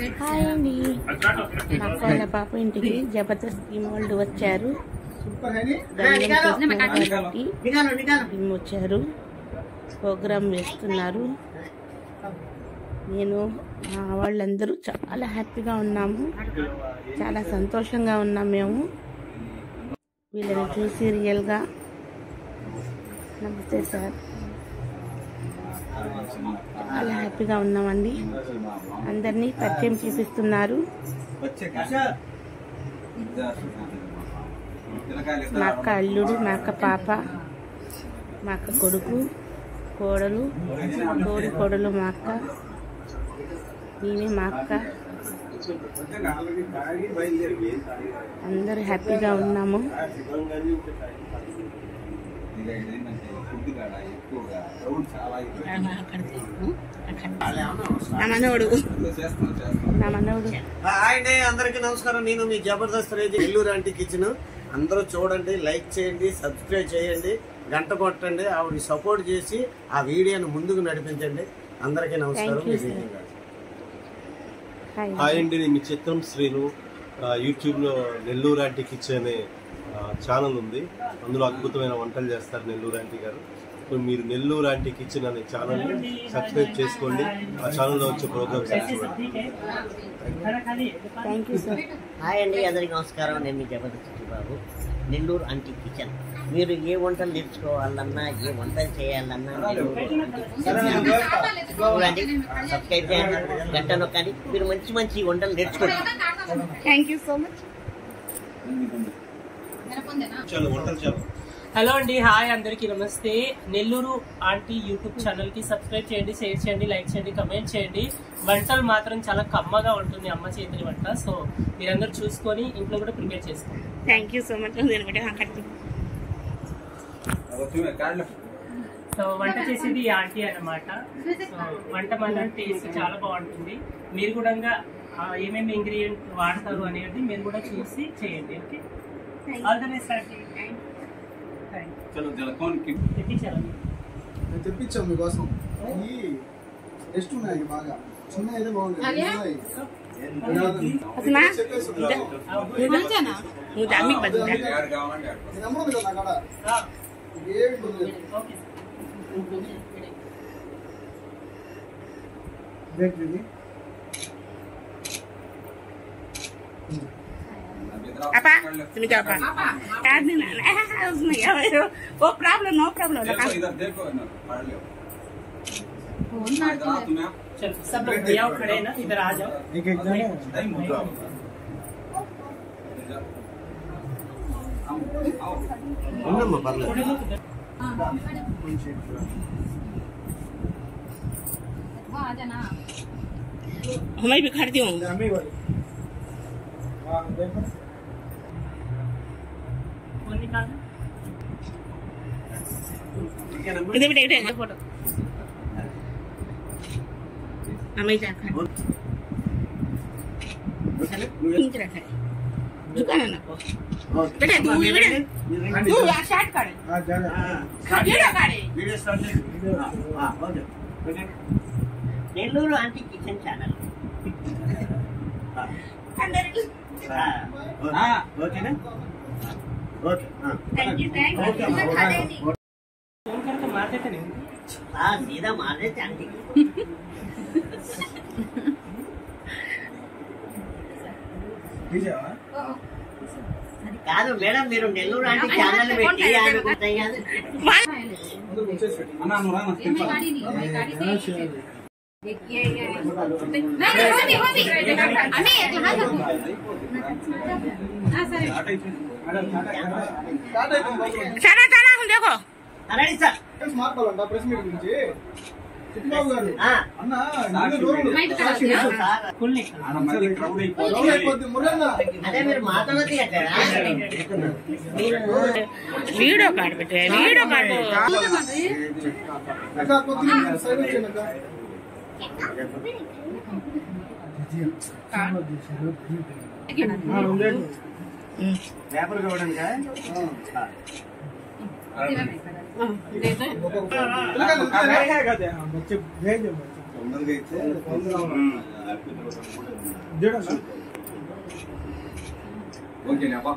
Hi అండి, మా అక్క వాళ్ళ పాప ఇంటికి జబర్దస్త్ టీమ్ వాళ్ళు వచ్చారు. టీమ్ వచ్చారు, ప్రోగ్రామ్ వేస్తున్నారు. నేను మా వాళ్ళందరూ చాలా హ్యాపీగా ఉన్నాము, చాలా సంతోషంగా ఉన్నాం. మేము వీళ్ళని చూసి రియల్గా నమస్తే సార్, చాలా హ్యాపీగా ఉన్నామండి. అందరినీ పరిచయం చూపిస్తున్నారు. మా అక్క అల్లుడు, మా అక్క పాప, మా అక్క కొడుకు, కోడలు, కోడలు మా అక్క, నేనే మా అక్క. అందరూ హ్యాపీగా ఉన్నాము. అందరికి నమస్కారం. నేను మీ జబర్దస్త్ రేజ్ నెల్లూరు ఆంటీ కిచెన్. అందరూ చూడండి, లైక్ చేయండి, సబ్స్క్రైబ్ చేయండి, గంట కొట్టండి, ఆవిడ సపోర్ట్ చేసి ఆ వీడియోను ముందుకు నడిపించండి. అందరికీ నమస్కారం. హాయ్ అండి, నేను మీ చిత్రం శ్రీను. యూట్యూబ్లో నెల్లూరు ఆంటీ కిచెన్ అనే ఛానల్ ఉంది. అందులో అద్భుతమైన వంటలు చేస్తారు నెల్లూరు ఆంటీ గారు. సో మీరు నెల్లూరు ఆంటీ కిచెన్ అనే ఛానల్ని సబ్స్క్రైబ్ చేసుకోండి. ఆ ఛానల్లో వచ్చే ప్రోగ్రామ్స్ చూడండి. హాయ్ అండి, అందరికీ నమస్కారం. నేను మీ జబర్దస్త్ బాబు. Nellore aunty kitchen. మీరు ఏ వంటలు నేర్చుకోవాలన్నా, ఏ వంటలు చేయాలన్నా చూడండి, సబ్స్క్రైబ్ చేయండి, గంట నొక్కండి. మీరు మంచి మంచి వంటలు నేర్చుకోండి. Thank you so much. Hello అండి, హాయ్ అందరికీ నమస్తే. నెల్లూరు ఆంటీ యూట్యూబ్ ఛానల్ కి సబ్స్క్రైబ్ చేయండి, షేర్ చేయండి, లైక్ చేయండి, కమెంట్ చేయండి. వంటలు మాత్రం చాలా కమ్మగా ఉంటుంది, అమ్మ చేతుల వంట. సో మీరందరూ చూసుకొని ఇంట్లో కూడా ప్రిపేర్ చేసుకోండి. Thank you so much. So వంట చేసేది ఆంటీ అన్నమాట. సో వంట మాత్రం టేస్ట్ చాలా బాగుంటుంది. మీరు కూడా ఏమేమి ఇంగ్రీడియంట్ వాడతారు అనేది మీరు కూడా చూసి చేయండి. Okay, all the best aunty. తెప్పించాం మీకోసం. టెస్ట్ ఉన్నాయి బాగా, చిన్న అయితే బాగుంది. Apa? Sini ke apa? Tadi nak usni ya. Oh problem, no problem. देखो इधर देखो ना पढ़ लो। चलो सब लोग भैया खड़े हैं ना, इधर आ जाओ. एक एक जने नहीं मुद्रा ఉన్నమ్మా పర్లేదు. मैं भी खरीदी हूँ. इधर भी देखते हैं फोटो. हमें जाकर नीचे रखा है दुकान है ना. बेटा तू यार स्टार्ट कर. हां जाना. वीडियो करे. వీడియో స్టార్ట్ చేయండి. Okay. Nellore aunty kitchen channel. अंदर ఓకేనా? ఓకే. थैंक यू फोन करके मार देते नहीं. सीधा मार देते आंटी. కాదు మేడం, మీరు నెల్లూరు ఆంటీ ఛానల్ పెట్టి అనుకుంటాయి కాదు. అన్నా నువ్వు రానా चला चला हम देखो. అరే సార్ మాట్లాడాలంట ప్రెస్ మీట్ గురించి. చిట్టిబాబు గారు అన్న అదే మీరు మాట్లాడదు वीडियो कार्ड बेटे वीडियो कार्ड పేపర్ చూడండి. बच्चे भेज दो. ఓకే లేపా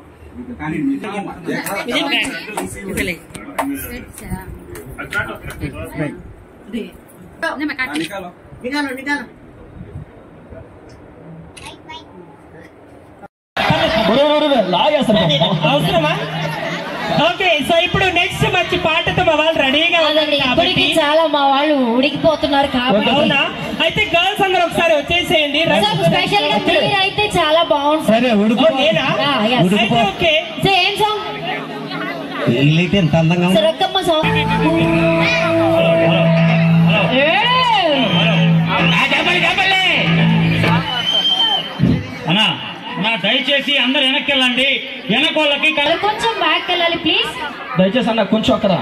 కానీ అవసరమా? ఓకే, సో ఇప్పుడు నెక్స్ట్ మంచి పాటతో మా వాళ్ళు రెడీగా ఉన్నారు కాబట్టి చాలా మా వాళ్ళు ఉడికిపోతున్నారు కాబట్టి అవునా? అయితే గర్ల్స్ అందరూ ఒకసారి వచ్చేసేయండి. స్పెషల్ గా మీరు అయితే చాలా బాగుంటుంది. ఓకేనా? అయితే ఓకే. ఏం సాంగ్? ఎంత అందంగా రక్కమ్మ సాంగ్. దయచేసి అందరు వెనక్కి వెళ్ళండి. వెనకోళ్ళకి కొంచెం బ్యాక్ వెళ్ళాలి ప్లీజ్. దయచేసి అన్న కొంచెం అక్కడ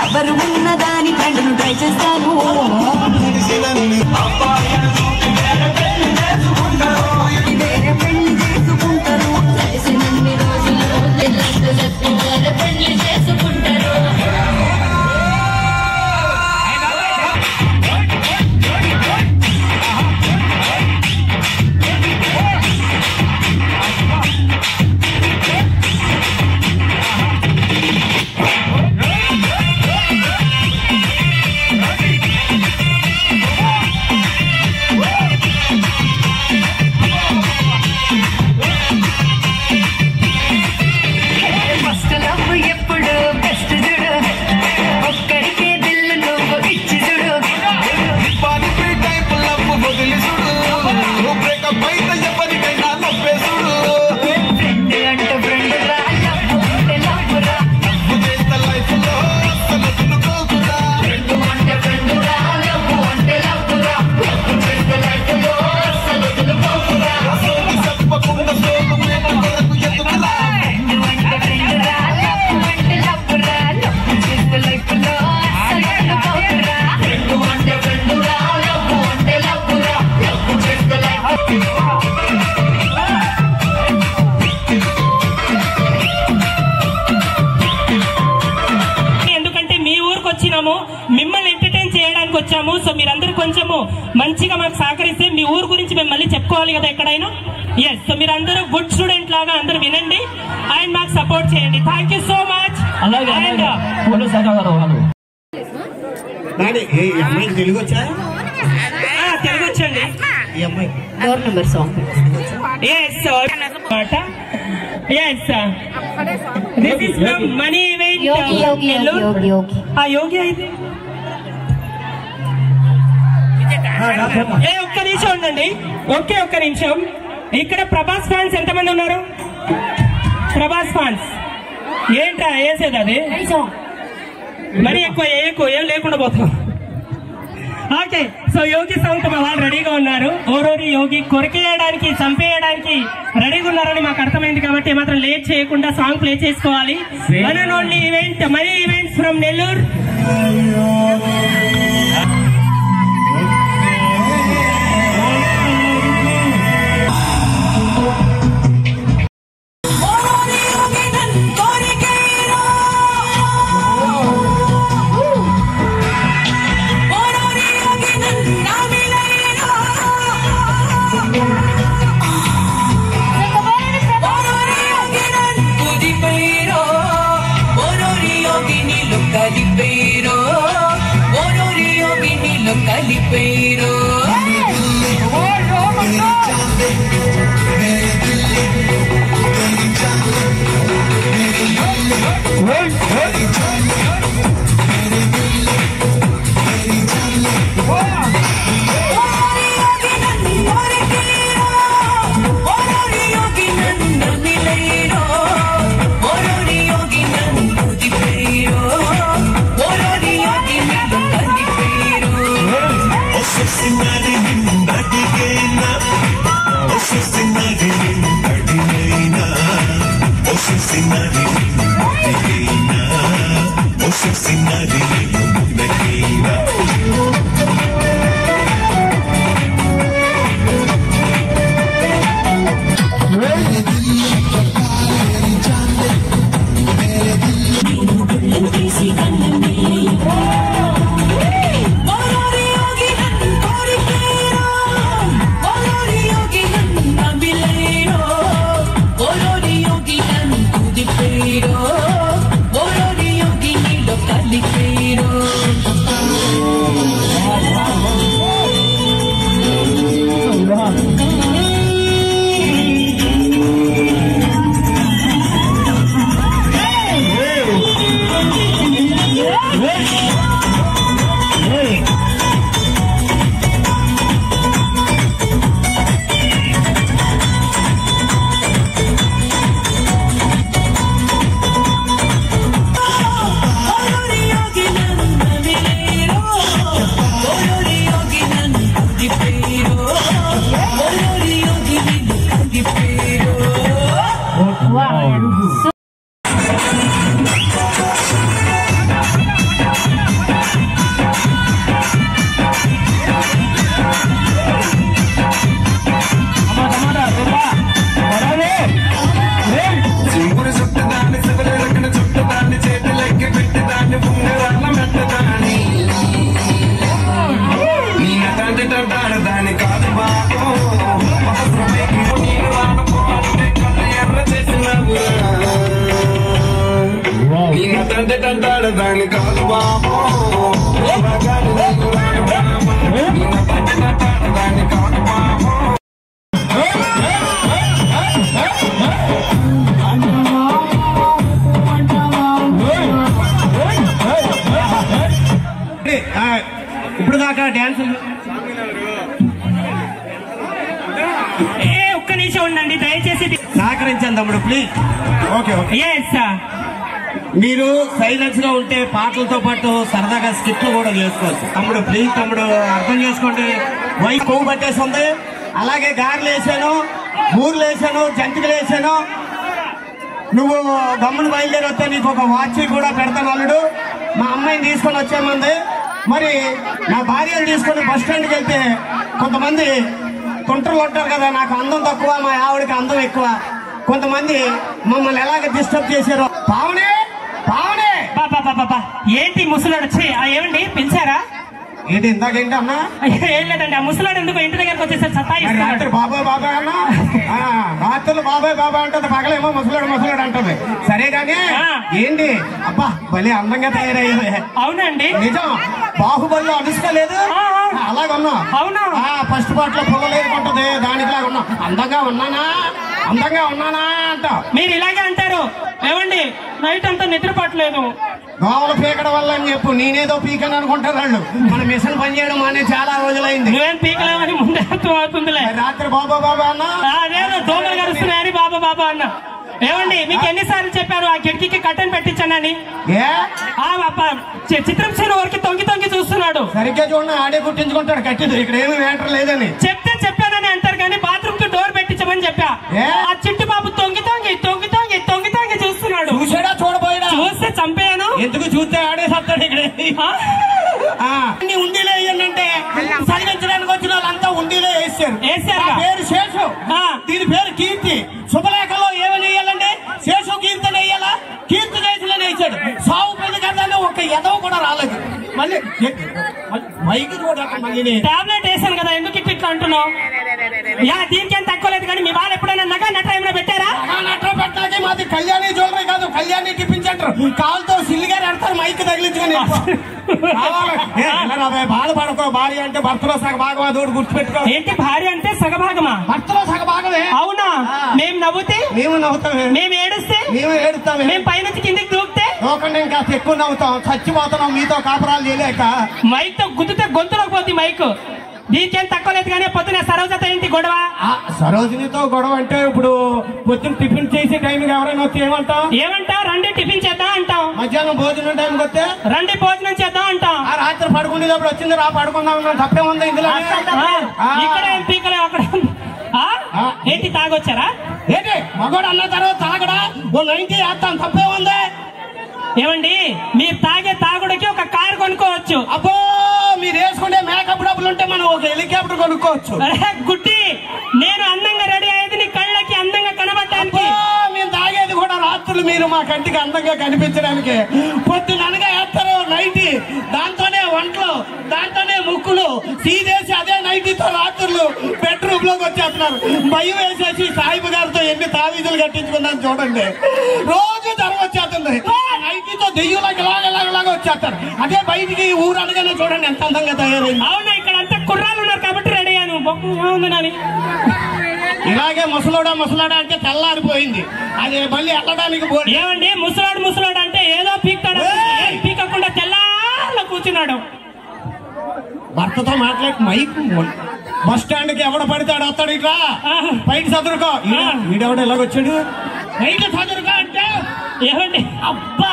ఎవరు ఉన్నదాని ఫ్రెండ్ను ట్రై చేస్తాను. వేరే పెళ్లి చేసుకుంటారు తెలిసినన్ని రోజులు పెళ్లి చేసుకుంటారు. వచ్చాము, మిమ్మల్ని ఎంటర్టైన్ చేయడానికి వచ్చాము. సో మీరందరూ కొంచెము మంచిగా మాకు సహకరిస్తే మీ ఊరు గురించి మేము మళ్ళీ చెప్పుకోవాలి కదా ఎక్కడైనా. ఎస్, సో మీరందరూ గుడ్ స్టూడెంట్ లాగా అందరూ వినండి అండ్ మాకు సపోర్ట్ చేయండి. Thank you so much. Telugu వచ్చా? తెలుగు వచ్చండి. Door number song. Yes, yes. This is from Money Event. Yogi. Yogi అయితే ఒక్క నిమిషం ఉండండి. ఒక్క నిమిషం. ఇక్కడ ప్రభాస్ ఫ్యాన్స్ ఎంతమంది ఉన్నారు? ప్రభాస్ ఫ్యాన్స్ ఏంటా వేసేది అది? మరి ఎక్కువ ఏం లేకుండా పోతాం. ఓకే, సో యోగి సాంగ్ తో మా వాళ్ళు రెడీగా ఉన్నారు. ఓరోరి యోగి కొరికేయడానికి చంపేయడానికి రెడీగా ఉన్నారని మాకు అర్థమైంది. కాబట్టి మాత్రం లేట్ చేయకుండా సాంగ్ ప్లే చేసుకోవాలి. One and only event, money events from Nellore. ఇప్పుడు దాకా డాన్స్ ఒక్క నిమిషం ఉండండి దయచేసి సహకరించండి తమ్ముడు ప్లీజ్. ఓకే మీరు సైలెన్స్ గా ఉంటే పాటలతో పాటు సరదాగా స్కిట్లు కూడా చేసుకోవచ్చు. తమ్ముడు ప్లీజ్ తమ్ముడు అర్థం చేసుకోండి. వై కొవ్వు పట్టేసి ఉంది. అలాగే గారెలు వేసాను, బూర్లు వేసాను, జంతికలు వేసాను. నువ్వు గమ్మును బయలుదేరి వస్తే నీకు ఒక వాచ్ కూడా పెడతాను అల్లుడు. మా అమ్మాయిని తీసుకొని వచ్చేమంది. మరి నా భార్యను తీసుకొని బస్ స్టాండ్కి వెళ్తే కొంతమంది తుంటర్లు ఉంటారు కదా, నాకు అందం తక్కువ, మా ఆవిడకి అందం ఎక్కువ. కొంతమంది మమ్మల్ని ఎలాగ డిస్టర్బ్ చేశారో. పావనే పావనే బాబా ఏంటి ముసలాడు వచ్చి ఏమండి పిలిచారా? ఏంటి ఇందాకేంటి అన్నా? ఏం లేదండి, ఆ ముసలాడు ఎందుకు ఇంటి దగ్గరకు వచ్చేసారు సతాయిస్తున్నాడు. రాత్రి బాబాయ్ బాబాయ్ అన్నా, రాత్రులు బాబాయ్ బాబాయ్ అంటది, పగలేమో ముసలాడు ముసలాడు అంటది. సరే గానీ ఏంటి అబ్బా భలే అందంగా తయారయ్యేది. అవునండి నిజం, బాహుబలిలో అనుష్కలేదు అలాగన్నా. అవునా? ఫస్ట్ పార్ట్ లో పొగలేదుకుంటది దానికిలాగా ఉన్నా. అందంగా ఉన్నానా అందంగా ఉన్నానా అంట. మీరు ఇలాగే అంటారు. ఏమండి నైట్ అంతా నిద్ర పట్టలేదు. దోమలు పీకడం వల్ల అని చెప్పు, నేనేదో పీకని అనుకుంటారు వాళ్ళు. మన మిషన్ పనిచేయడం అనే చాలా రోజులైంది. నువ్వేం పీకలేమని ముందే అర్థం అవుతుందిలే. రాత్రి బాబా బాబా అన్నా, అదేదో దోమలు కరుస్తున్నాయని బాబా బాబా అన్నా. ఏమండి మీకు ఎన్నిసార్లు చెప్పారు ఆ కిటికీకి కట్టెన్ పెట్టించానని? చిత్రం సీన్ వరకు తొంగి తొంగి చూస్తున్నాడు. సరిగ్గా చూడండి, ఆడే కుట్టించుకుంటాడు కట్టింది. ఇక్కడ ఏమి వేంటర్ లేదని చెప్పానని అంటారు కానీ బాత్రూమ్ కి డోర్ పెట్టించమని చెప్పా. ఆ చిట్టు బాబు తొంగి తొంగి తొంగి తొంగి తొంగి తొంగి చూస్తున్నాడు. చూసాడా చూడబోయాడా? చూస్తే చంపేయాను. ఎందుకు చూస్తే ఆడేసస్తాడు ఇక్కడ. ఉండిలే వేయండి చదివించడానికి వచ్చిన వాళ్ళంతా ఉండిలే వేసారు. పేరు శేషు, దీని పేరు కీర్తి. శుభలేఖలో ఏమని వేయాలంటే శేషు కీర్తి వేయాలా, కీర్తి చేసిన వేసాడు. సాగు పెళ్లి కదా ఒక ఎదవ కూడా రాలేదు. మళ్ళీ మైక్ చూడాలి. మళ్ళీ టాబ్లెట్ వేసాను కదా, ఎందుకు ఇట్లా అంటున్నావు? దీనికేం తక్కువ లేదు కానీ మీ వాళ్ళు ఎప్పుడైనా నగా నట్ర ఏమైనా పెట్టారా? నట్ర పెట్టాకే మాది కళ్యాణి జ్యువెలరీ కాదు, కళ్యాణి టిఫిన్ సెంటర్. కాలుతో సిల్లిగా పెడతారు మైక్ తగిలించుకొని. బాధపడకో, భార్య అంటే భర్తలో సగభాగం, అదోటి గుర్తుపెట్టుకో. ఏంటి భార్య అంటే సగభాగమా? భర్తలో సగభాగమే. అవునా? మేము నవ్వుతే మేము నవ్వుతామే, మేము ఏడుస్తే మేము ఏడుస్తామే, మేము పైనుంచి కిందికి దూకితే దూకండి ఇంకా ఎక్కువ నవ్వుతాం. చచ్చిపోతున్నాం మీతో కాపురాలు చేయలేక. మైక్ తో గుద్దితే గొంతులోకి పోతుంది మైక్. దీనికేం తక్కువ లేదు కానీ పొద్దున సరోజత ఏంటి గొడవ? సరోజినితో గొడవ అంటే ఇప్పుడు పొద్దున టిఫిన్ చేసే టైంకి ఎవరైనా వస్తే ఏమంటావు? రండి టిఫిన్ చేద్దాం అంటాం. మధ్యాహ్నం భోజనం టైంకి వస్తే రండి భోజనం చేద్దాం అంటాం. రాత్రి పడుకునేటప్పుడు వచ్చింది రా పడుకుందాం, తప్పే ఉంది ఇందులో. ఇక్కడ ఏం పీకలే అక్కడ ఏంటి తాగొచ్చారా? ఏంటి మగోడు అన్న తర్వాత తాగడా? ఓ 90 వేస్తాను, తప్పే ఉంది. ఏమండి మీరు తాగే తాగుడికి ఒక కారు కొనుక్కోవచ్చు. అబ్బో మీరు వేసుకుంటే మేకప్ డబ్బులు ఉంటే మనం ఒక హెలికాప్టర్ కొనుక్కోవచ్చు. గుట్టి నేను అందంగా రెడీ అయ్యేది నీ కళ్ళకి అందంగా కనబడటానికి. మేము తాగేది కూడా రాత్రులు మీరు మా కంటికి అందంగా కనిపించడానికి. పొద్దుననగా వేస్తారు నైటీ, దాంతోనే వంటలు, దాంతోనే ముక్కులు తీసేసి అదే నైటీతో రాత్రులు బెడ్రూమ్ లోకి వచ్చేస్తున్నారు. భయం వేసేసి సాయిబు గారితో ఎన్ని తావీదులు కట్టించుకున్నాను చూడండి. రోజు జ్వరం వచ్చేస్తుంది. నైటీతో దెయ్యంలాగా ఇలాగ వచ్చేస్తారు. అదే బయటికి ఊరు అనగానే చూడండి ఎంత అందంగా తయారైంది. అవునా? ఇక్కడ అంతా కుర్రాలు ఉన్నారు కాబట్టి రెడీ అయ్యాను. ఇలాగే ముసలాడా అంటే తెల్లారిపోయింది. అది మళ్ళీ వెళ్ళడానికి. ఏమండి ముసలాడు అంటే ఏదో పీక్తాడు, పీకకుండా తెల్లార్లో కూర్చున్నాడు. భర్తతో మాట్లాడి మైక్ బస్ స్టాండ్ కి ఎవడ పడతాడు వస్తాడు. ఇట్లా బయట చదువుకో. వీడెవడ ఎలాగొచ్చాడు? బయట చదువుకో అంటే ఏమండి? అబ్బా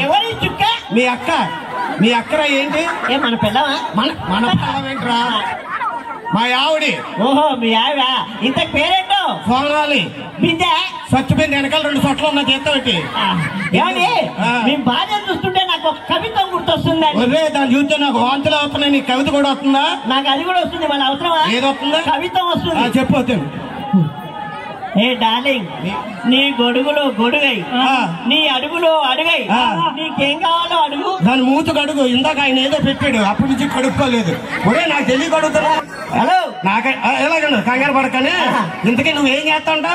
ఎవరి చుక్క? మీ అక్కరా ఏంటి? మన పిల్లవా? మన పిల్లం ఏంట్రా? మా ఆవిడి. ఓహో మీ ఆవిడ. ఇంత పేరేంటో? సోనాలి. బిడ్డ చచ్చిపోయింది. వెనకాల 2 చోట్ల ఉన్న చేత పెట్టి. ఏమండి మీ భార్య చూస్తుంటే నాకు ఒక కవిత్వం గుర్తొస్తుంది. దాన్ని చూస్తే నాకు వాంతులు అవుతున్నాయి. నీ కవిత కూడా వస్తుందా? నాకు అది కూడా వస్తుంది. మన అవసరమా? ఏది వస్తుందా? కవిత్వం వస్తుంది. చెప్పొద్దు. ఏ డార్లింగ్, నీ గొడుగులో గొడుగై, నీ అడుగులో అడుగై, నీకేం కావాలో అడుగు. దాని మూతకు అడుగు. ఇందాక ఆయన ఏదో పెట్టాడు, అప్పటి నుంచి కడుక్కోలేదు. ఒరే నాకు తెలియ కడుగుతున్నా. హలో నాకే ఎలాగండు కంగారు పడకనే. ఇంతకీ నువ్వేం చేస్తాంటా?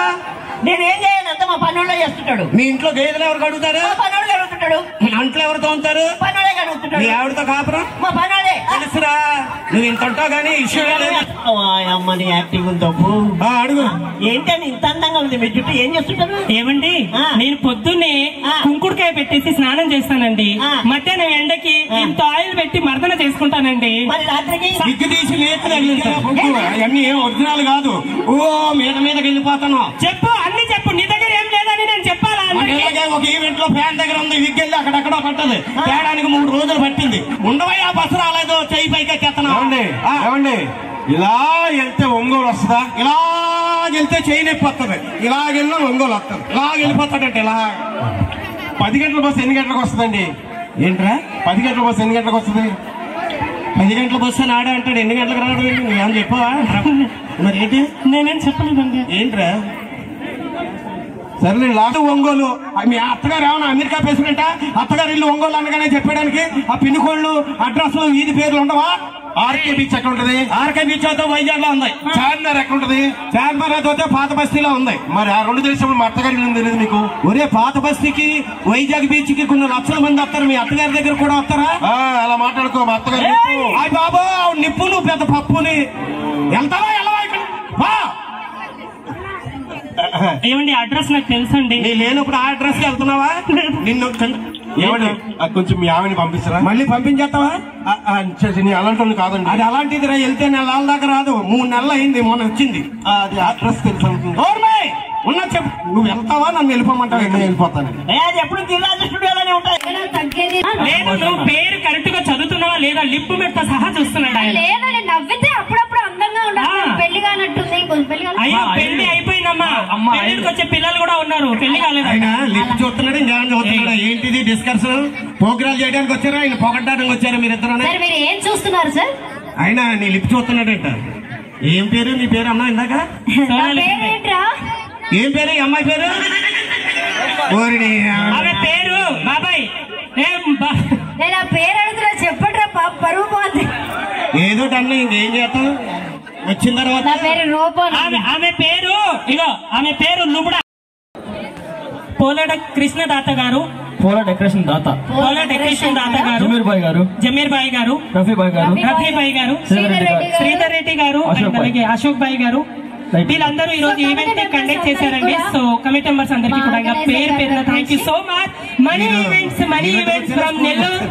నేనేం చేయను, అంతా మా పనుల్లో చేస్తుంటాడు. మీ ఇంట్లో గేదెలు ఎవరు కడుగుతారు? పనులు కడుగుతుంటాడు. అంట్లో ఎవరితో ఉంటారు? పనులే కడుగుతుంటాడు. మీ ఆవిడతో కాపురం? మా పనులే. తెలుసురా, నువ్వు ఇంత ఉంటావు కానీ ఇష్యూ అమ్మని యాక్టింగ్ ఉందో అడుగు. ఏంటని ఇంత అందంగా ఉంది మీ జుట్టు, ఏం చేస్తుంటారు? ఏమండి నేను పొద్దున్నే కుంకుడుకాయ పెట్టేసి స్నానం చేస్తానండి. మధ్యాహ్నం ఎండకి ఇంత ఆయిల్ పెట్టి మర్దన చేసుకుంటానండి. మరి రాత్రికి దిగ్గు తీసి అవన్నీ ఏం ఒరిజినల్ కాదు. ఓ మీదకి వెళ్ళిపోతాను. చెప్పు, అన్ని చెప్పు. నీ దగ్గర ఏం లేదని నేను చెప్పాలా? ఒక ఈవెంట్ లో ఫ్యాన్ దగ్గర ఉంది, విగ్గెళ్ళి అక్కడెక్కడో పట్టదు. తేడానికి 3 రోజులు పట్టింది. ఉండవయ్యా బస్సు రాలేదు, చెయ్యి పైకి ఎక్కేస్తున్నావు. ఇలా వెళ్తే ఒంగోలు వస్తుందా? ఇలా వెళ్తే చెయ్యి నొప్పి వస్తుంది. ఇలాగెళ్ళినా ఒంగోలు వస్తుంది. ఇలాగ వెళ్ళిపోతాడంటే ఇలా. 10 గంటల బస్సు ఎన్ని గంటలకు వస్తుందండి? ఏంట్రా 10 గంటల బస్సు ఎన్ని గంటలకు వస్తుంది? 10 గంటల బస్సు అని ఆడే అంటాడు. ఎన్ని గంటలకు రావడం ఏంటి? నువ్వేమని చెప్పావా? మరి ఏంటి? నేనేం చెప్పలేదండి. ఏంట్రా సరే లాదు ఒంగోలు. మీ అత్తగారు ఏమన్నా అమెరికా ప్రెసిడెంటా? అత్తగారు ఇల్లు ఒంగోలు అనగానే చెప్పడానికి ఆ పిన్నికోళ్ళు అడ్రస్ వీధి పేర్లు ఉండవా? ఆర్కే బీచ్ ఎక్కడ ఉంటది? ఆర్కే బీచ్ అయితే వైజాగ్ లో ఉంది. చార్మినార్ ఎక్కడ ఉంటది? చార్మినార్ అయితే పాత బస్తీలో ఉంది. మరి ఆ రెండు తెలిసినప్పుడు మా అత్తగారి ఇల్లు తెలియదు మీకు? ఒరే పాత బస్తీకి వైజాగ్ బీచ్ కి కొన్ని లక్షల మంది వస్తారు. మీ అత్తగారి దగ్గర కూడా వస్తారా? అలా మాట్లాడుకో. మా అత్తగారు అయ్యి బాబా నిప్పు నువ్వు పెద్ద పప్పుని వెళ్తావా? ఎలా ఏమండి అడ్రస్ నాకు తెలుసండి. నీ లేనప్పుడు ఆ అడ్రస్ కి వెళ్తున్నావా? నిన్ను కొంచెం మీ ఆమెని పంపిస్తారా? మళ్ళీ పంపించేస్తావా? అలాంటి కాదండి. అది అలాంటిది రా. వెళ్తే నెలల దాకా రాదు. 3 నెలలు అయింది మొన్న వచ్చింది. అది అడ్రస్ తెలుసు ఉన్నా చెప్పు. నువ్వు వెళ్తావా? నన్ను వెళ్ళిపోమంటావా? నేను వెళ్ళిపోతాను. ఎప్పుడు స్టూడియోలోనే ఉంటాయి. లేదు నువ్వు పేరు కరెక్ట్ గా చదువుతున్నావా లేదా? లిప్ మెట్తో సహా చూస్తున్నాడు ఆయన. నవ్వితే అప్పుడప్పుడు అందంగా ఉండాలి. పెళ్లి కానట్టుంది. అయ్యో పెళ్లి అయిపోయిందమ్మా. పెళ్లికి వచ్చే పిల్లలు కూడా ఉన్నారు. పెళ్లి కాలేదు. ఆయన లిప్ చూస్తున్నాడు, ఇంకా చూస్తున్నాడు. ఏంటిది డిస్కషన్? ప్రోగ్రామ్ చేయడానికి వచ్చారా? ఆయన పొగడ్డానికి వచ్చారా మీరిద్దరు? మీరు ఏం చూస్తున్నారు సార్? ఆయన నీ లిప్ చూస్తున్నాడంట. ఏం పేరు నీ పేరు అన్నా ఇందాక? ఏం పేరు ఈ అమ్మాయి పేరు? ఆమె పేరు బాబాయ్. నేను ఆ పేరు అడుగుతున్నా చెప్పట్రా. పరువు పోతుంది. ఏదో అన్న ఇంకేం చేస్తాం వచ్చిన తర్వాత. ఆమె పేరు ఇగో ఆమె పేరు లుబడా. పోలాడ కృష్ణదాత గారు. పోలా డెకరేషన్ దాత. పోలా డెకరేషన్ దాత గారు. జమీర్ బాయ్ గారు. రఫీ బాయ్ గారు. శ్రీధర్ రెడ్డి గారు. అలాగే అశోక్ బాయ్ గారు. వీళ్ళందరూ ఈ రోజు ఈవెంట్ కండక్ట్ చేశారండి. సో కమిటీ మెంబర్స్ అందరికీ కూడా పేరు పేరున thank you so much. Money events from Nellore.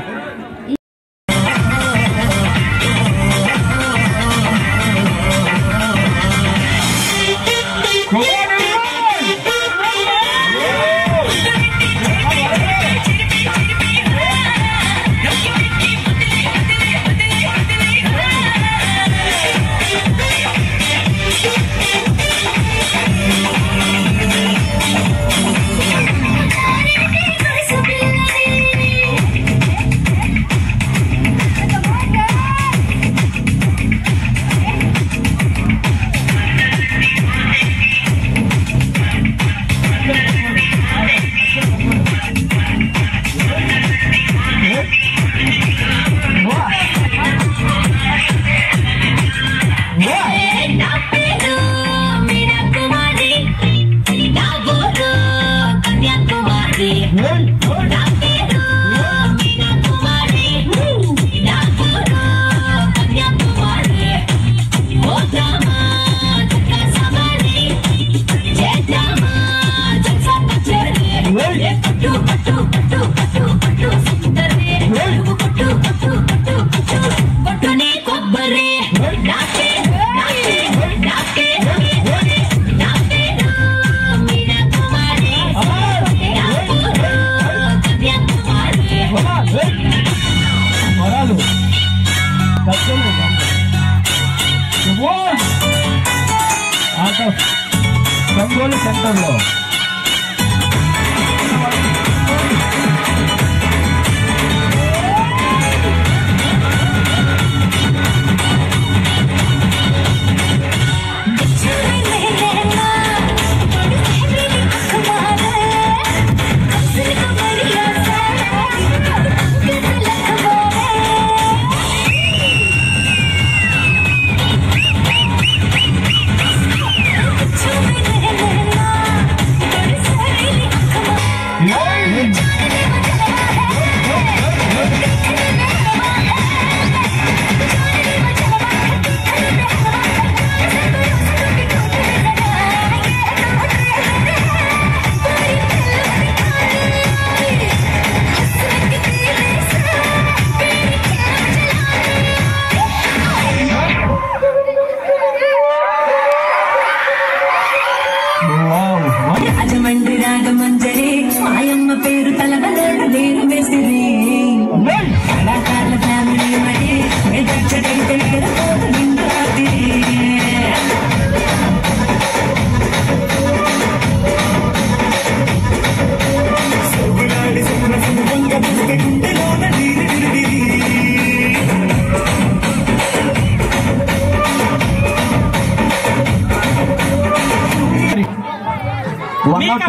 Ongole సెంటర్లో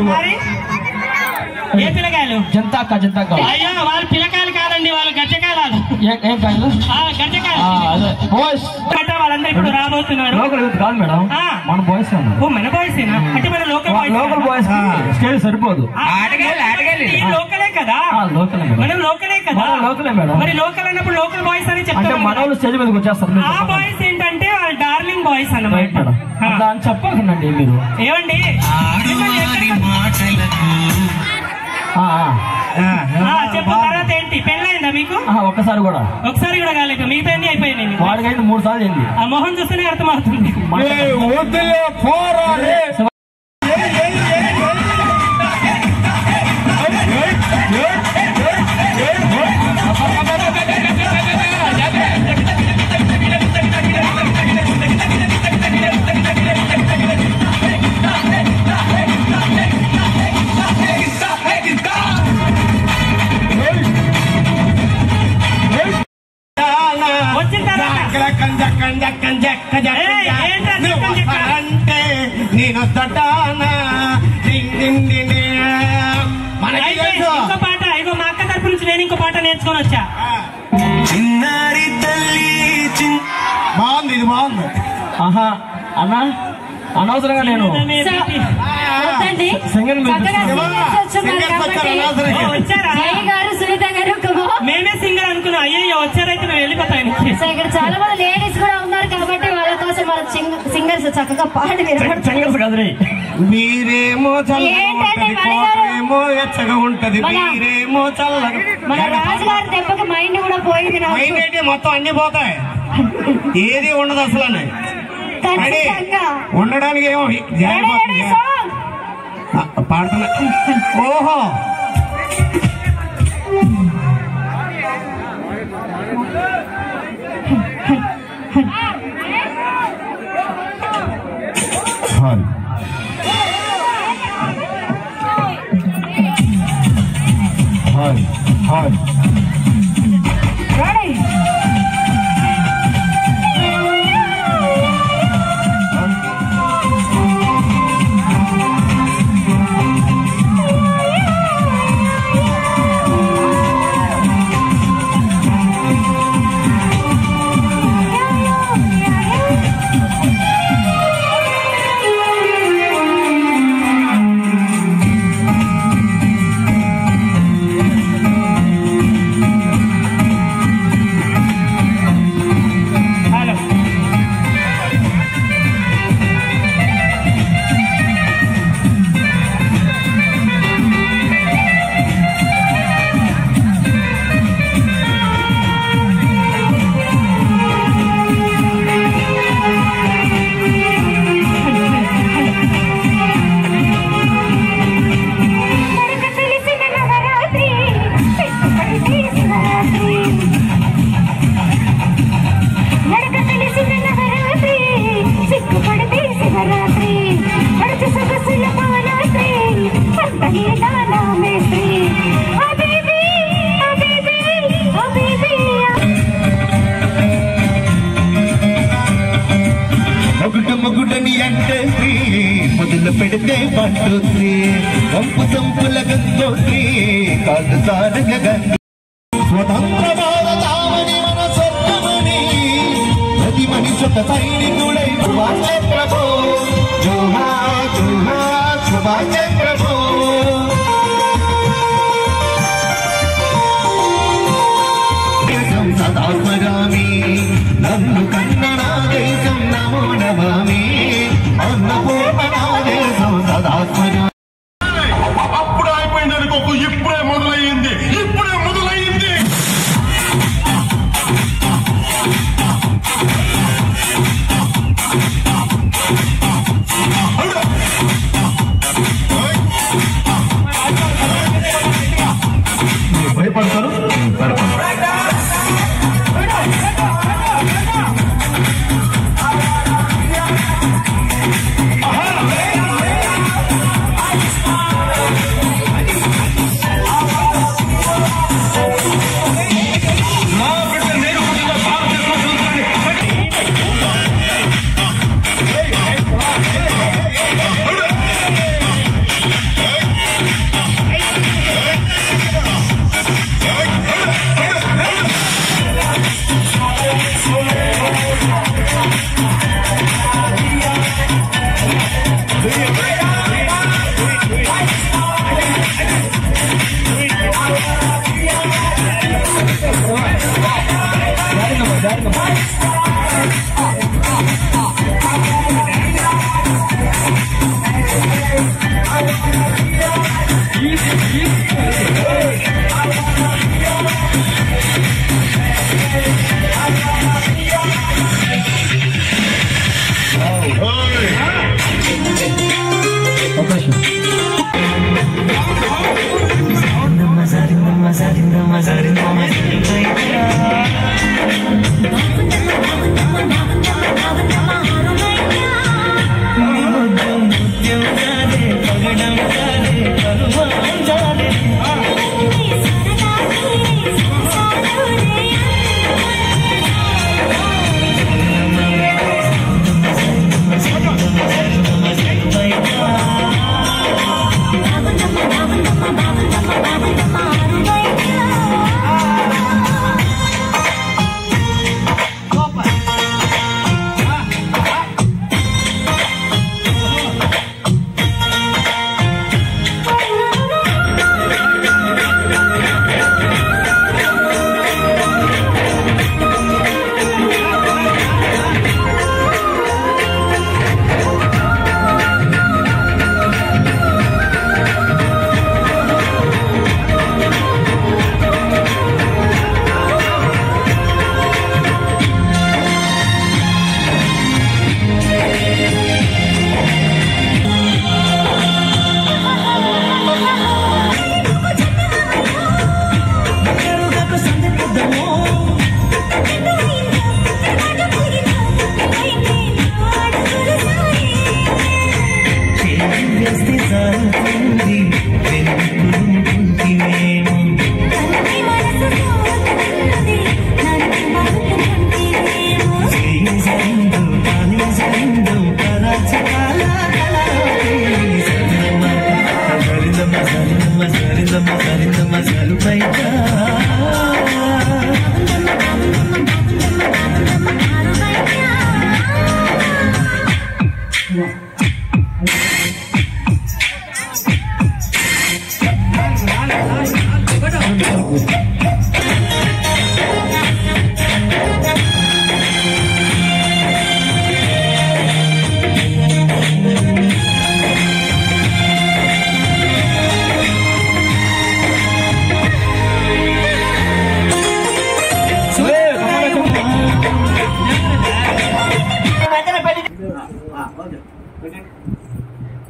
మరి ఏ పిల్లకాయలు? జంతాక జంతాక. అయ్యో వాళ్ళు పిల్లకాయలు కాదండి, వాళ్ళు గజ్జకాయలు. ఏం కాయలు? గజ్జకాయలు. వాళ్ళందరూ ఇప్పుడు రాబోతున్నారు. లోకల్ యూత్ కాదు మేడం, మన బాయ్స్. ఓ మన బాయ్సేనా? అంటే మన లోకల్ బాయ్స్ స్టేజ్ సరిపోదు. లోకలే కదా, మనం లోకలే కదా. లోకలే మేడం. మరి లోకల్ అన్నప్పుడు లోకల్ బాయ్స్ అని చెప్తారు. మన వాళ్ళు స్టేజ్ మీదకి వచ్చేస్తారు. ఆ బాయ్స్ ఏంటంటే వాళ్ళు డార్లింగ్ బాయ్స్ అన్నమాట. అని చెప్పాలండి మీరు. ఏమండి చెప్పు, తర్వాత ఏంటి? పెళ్ళైందా మీకు? ఒక్కసారి కూడా కాలేదు, మిగతా అన్ని అయిపోయినాయి. వాడికైతే 3 సార్లు అయింది. ఆ మొహం చూస్తేనే అర్థమవుతుంది. నేను ఇంకో పాట, ఇగో మా అక్క తరపు నుంచి నేను ఇంకో పాట నేర్చుకొని వచ్చా. చిన్నారి తల్లి బాగుంది, ఇది బాగుంది. ఆహా అన్నా, అనవసరంగా నేను మేమే సింగర్ అనుకున్నాం. అయ్యో వచ్చారైతే మేము వెళ్ళిపోతాం. ఇక్కడ చాలా మంది లేడీస్ కూడా ఉన్నారు కాబట్టి వాళ్ళ కోసం మన సింగర్స్ చక్కగా పాడి సింగర్స్ కదరే. మీరేమో చల్లగా ఎచ్చగా ఉంటది, మీరేమో చల్లగా. మన రాజుగారి దెబ్బకి మైండ్ కూడా పోయింది. మైండ్ ఏంటి, మొత్తం అన్ని పోతాయి, ఏది ఉండదు అసలు. ఉండడానికి ఏమో పాడుతున్నా. ఓహో మొగుడని అంటే మొదలు పెడితే పండుద్ది, వంపు సంపుల గంగోత్రి కాదు సారగ గంగ. స్వతంత్ర భారతామని మన స్వర్గమని ప్రతి మనిషి ఒక సైనికుడై సుభాష్ చంద్రబో జోహార్ జోహార్ సుభాష్ చంద్రబో. సదాత్మగామి నన్ను కన్న నా దేశం నమో నమామి, అన్నపూర్ణ నా దేశం సదాత్మగా. అప్పుడు అయిపోయింది అనుకోకు, ఇప్పుడే మొదలయ్యింది, ఇప్పుడే మొదలయ్యింది. భయపడతారు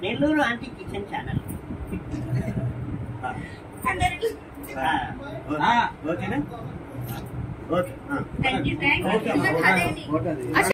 నెల్లూరు ఆంటీ కిచెన్ ఛానల్ ఓకేనా ఓకే థ్యాంక్ యూ